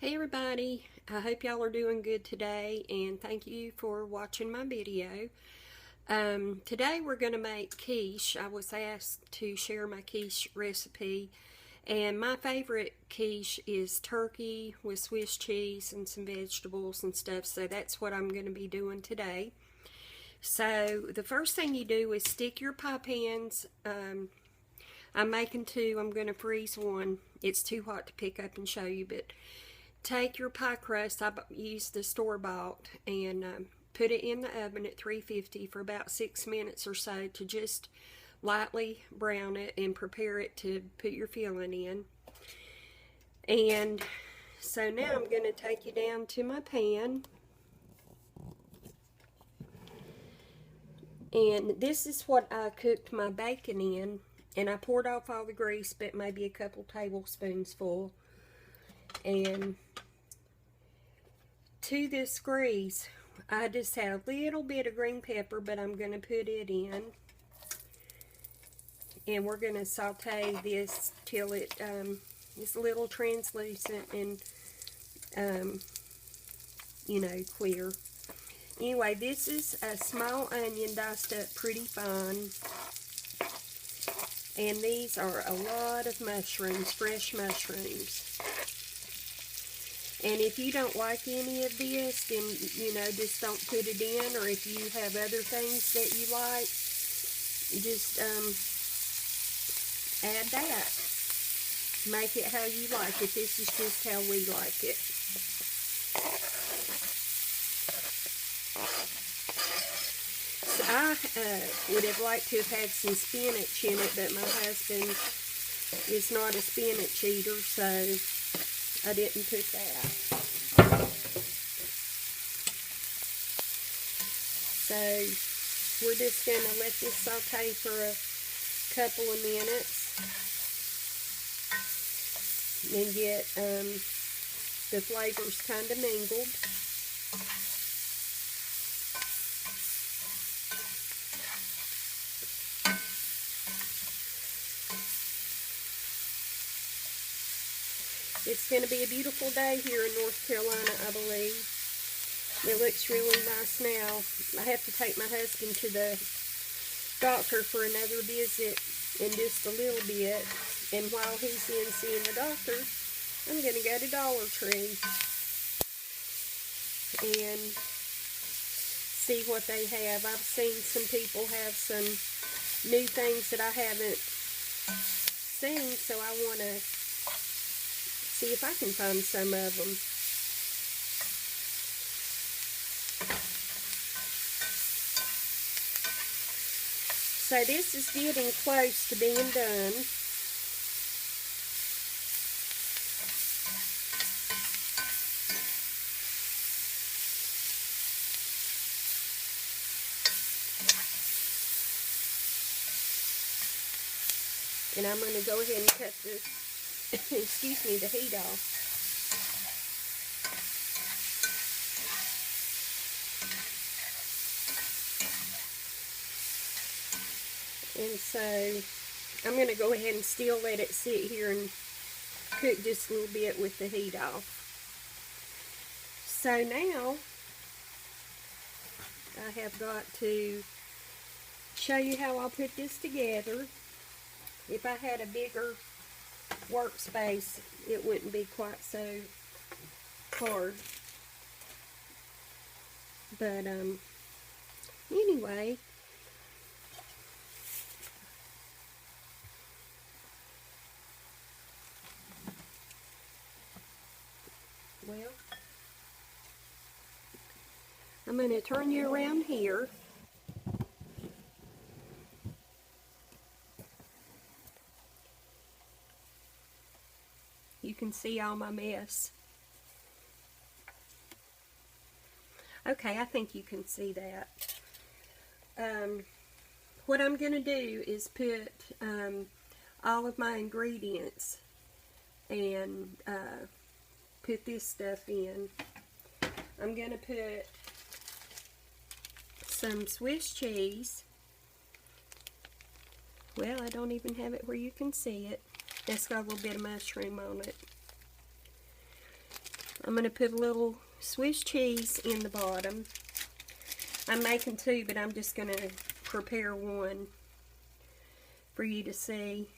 Hey everybody, I hope y'all are doing good today, and thank you for watching my video. Today we're going to make quiche. I was asked to share my quiche recipe, and my favorite quiche is turkey with Swiss cheese and some vegetables and stuff, so that's what I'm going to be doing today. So the first thing you do is stick your pie pans. I'm making two. I'm going to freeze one. It's too hot to pick up and show you, but take your pie crust, I use the store-bought, and put it in the oven at 350 for about 6 minutes or so to just lightly brown it and prepare it to put your filling in. And so now I'm going to take you down to my pan. And this is what I cooked my bacon in. And I poured off all the grease, but maybe a couple tablespoons full. And to this grease, I just have a little bit of green pepper, but I'm going to put it in. And we're going to saute this till it is a little translucent and, clear. Anyway, this is a small onion diced up pretty fine. And these are a lot of mushrooms, fresh mushrooms. And if you don't like any of this, then, just don't put it in. Or if you have other things that you like, just add that. Make it how you like it. This is just how we like it. So I would have liked to have had some spinach in it, but my husband is not a spinach eater, so I didn't put that. So we're just going to let this saute for a couple of minutes and get the flavors kind of mingled. It's going to be a beautiful day here in North Carolina, I believe. It looks really nice now. I have to take my husband to the doctor for another visit in just a little bit. And while he's in seeing the doctor, I'm going to go to Dollar Tree and see what they have. I've seen some people have some new things that I haven't seen, so I want to see if I can find some of them. So this is getting close to being done. And I'm going to go ahead and cut the excuse me, the heat off. And so I'm going to go ahead and still let it sit here and cook just a little bit with the heat off. So now I have got to show you how I'll put this together. If I had a bigger workspace, it wouldn't be quite so hard. But anyway, well, I'm going to turn you around here. You can see all my mess. Okay, I think you can see that. What I'm going to do is put all of my ingredients and put this stuff in. I'm going to put some Swiss cheese. Well, I don't even have it where you can see it. It's got a little bit of mushroom on it. I'm going to put a little Swiss cheese in the bottom. I'm making two, but I'm just going to prepare one for you to see.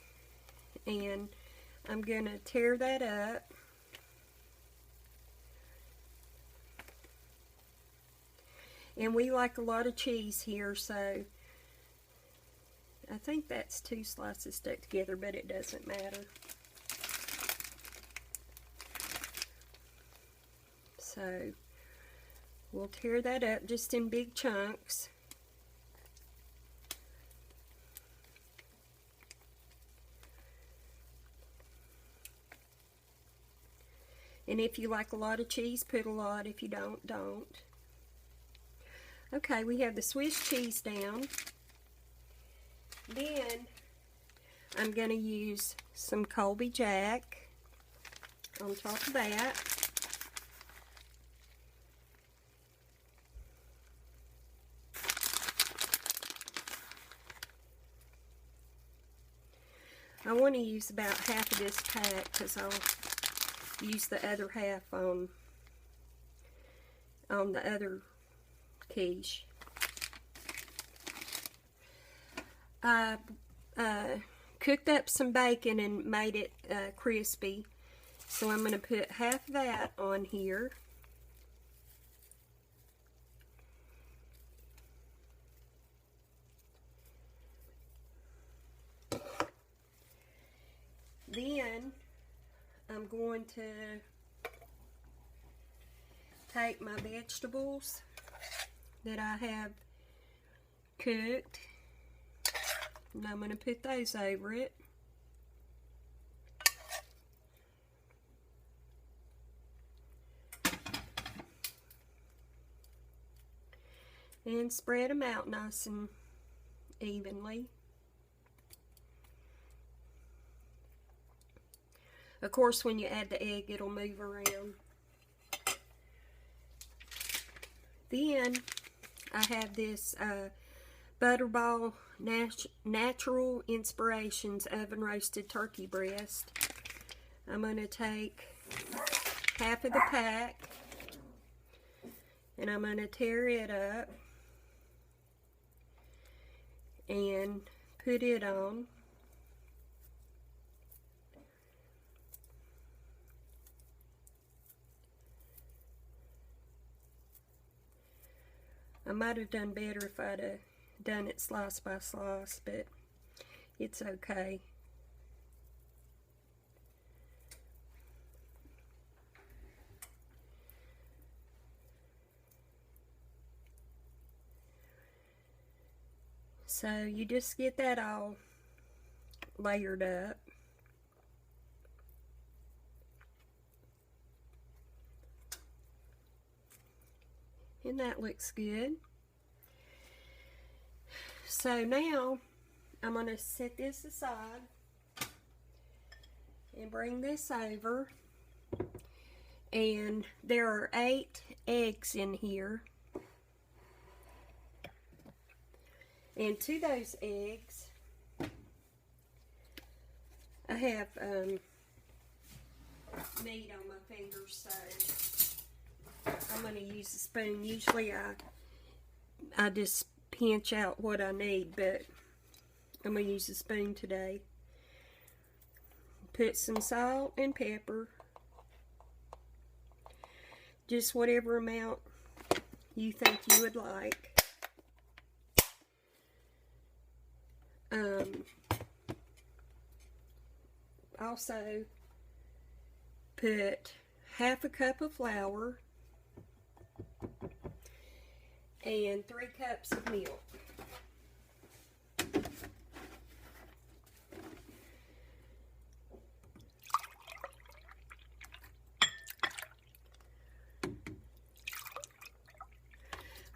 And I'm going to tear that up. And we like a lot of cheese here, so I think that's 2 slices stuck together, but it doesn't matter. So we'll tear that up just in big chunks. And if you like a lot of cheese, put a lot. If you don't, don't. Okay, we have the Swiss cheese down. Then I'm going to use some Colby Jack on top of that. I want to use about half of this pack because I'll use the other half on the other quiche. I cooked up some bacon and made it crispy, so I'm going to put half of that on here. Then I'm going to take my vegetables that I have cooked, and I'm going to put those over it. And spread them out nice and evenly. Of course, when you add the egg, it'll move around. Then I have this Butterball Natural Inspirations oven roasted turkey breast. I'm going to take half of the pack and I'm going to tear it up and put it on. I might have done better if I'd have done it slice by slice, but it's okay. So you just get that all layered up. And that looks good. So now I'm going to set this aside and bring this over. And there are 8 eggs in here. And to those eggs, I have meat on my fingers, so I'm going to use a spoon. Usually I just pinch out what I need, but I'm going to use a spoon today. Put some salt and pepper. Just whatever amount you think you would like. Also put half a cup of flour and 3 cups of milk.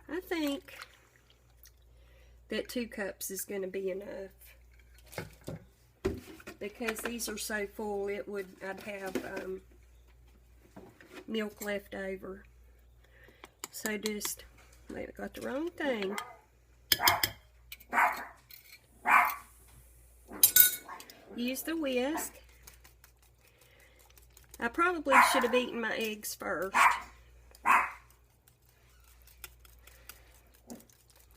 I think that 2 cups is going to be enough, because these are so full I'd have milk left over. So just, maybe I got the wrong thing. Use the whisk I probably should have eaten my eggs first.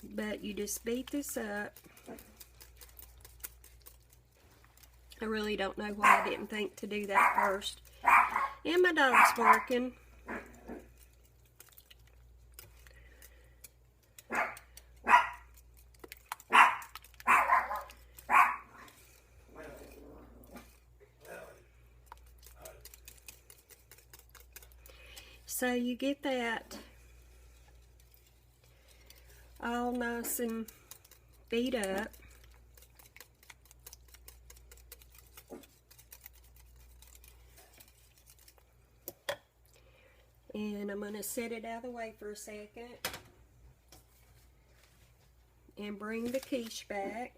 But you just beat this up. I really don't know why I didn't think to do that first. And my dog's barking. So you get that all nice and beat up. And I'm going to set it out of the way for a second and bring the quiche back.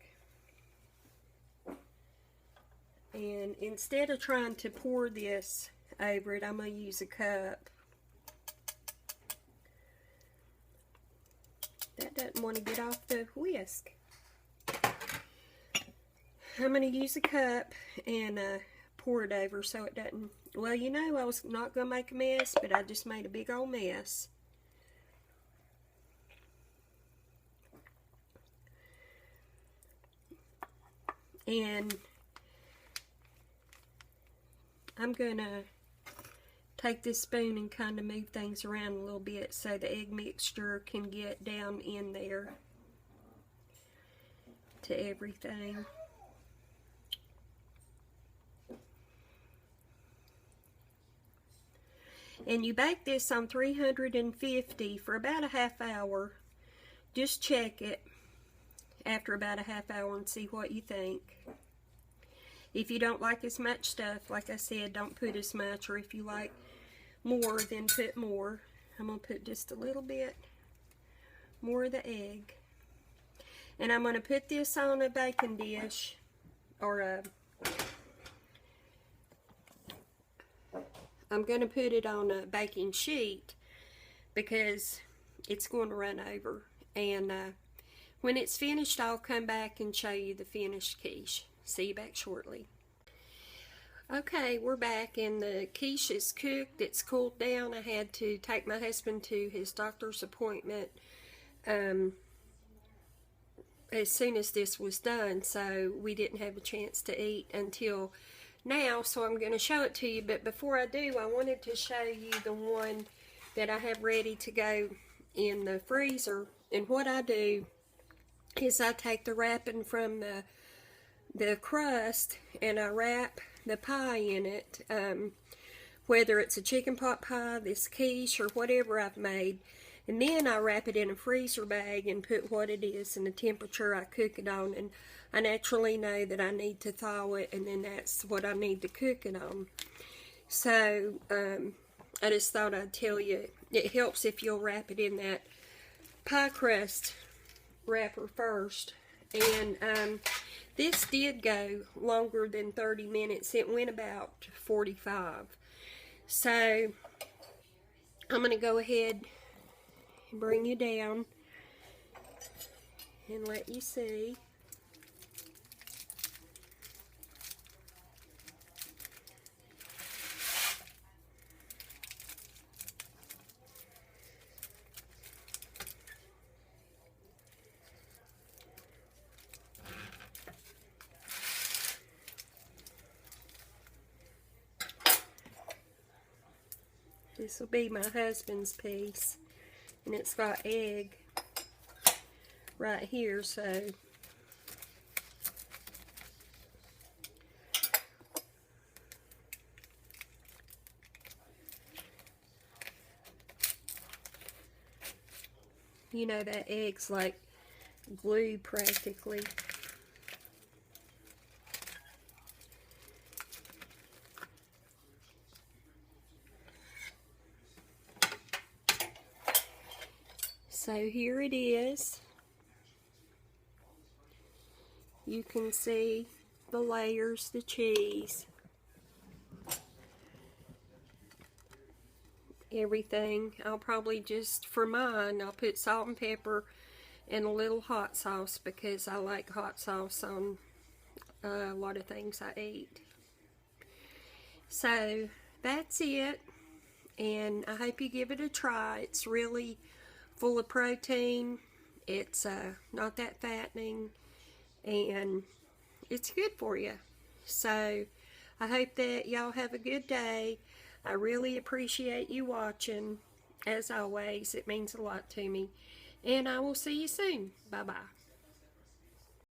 And instead of trying to pour this over it, I'm going to use a cup. That doesn't want to get off the whisk. I'm going to use a cup and pour it over so it doesn't, well, you know, I was not going to make a mess, but I just made a big old mess. And I'm going to take this spoon and kind of move things around a little bit so the egg mixture can get down in there to everything. And you bake this on 350 for about a half hour. Just check it after about a half hour and see what you think. If you don't like as much stuff, like I said, don't put as much, or if you like more, then put more. I'm going to put just a little bit more of the egg. And I'm going to put this on a baking dish, or I'm going to put it on a baking sheet because it's going to run over. And when it's finished, I'll come back and show you the finished quiche. See you back shortly. Okay, we're back and the quiche is cooked. It's cooled down. I had to take my husband to his doctor's appointment as soon as this was done, so we didn't have a chance to eat until now, so I'm going to show it to you. But before I do, I wanted to show you the one that I have ready to go in the freezer. And what I do is I take the wrapping from the crust and I wrap the pie in it, whether it's a chicken pot pie, this quiche, or whatever I've made. And then I wrap it in a freezer bag and put what it is and the temperature I cook it on. And I naturally know that I need to thaw it, and then that's what I need to cook it on. So I just thought I'd tell you, it helps if you'll wrap it in that pie crust wrapper first. And this did go longer than 30 minutes. It went about 45. So I'm going to go ahead and bring you down and let you see. This will be my husband's piece, and it's got egg right here, so you know that egg's like glue practically. So here it is. You can see the layers, the cheese, everything. I'll probably just, for mine, I'll put salt and pepper and a little hot sauce because I like hot sauce on a lot of things I eat. So that's it. And I hope you give it a try. It's really full of protein. It's not that fattening, and it's good for you. So I hope that y'all have a good day. I really appreciate you watching. As always, it means a lot to me. And I will see you soon. Bye-bye.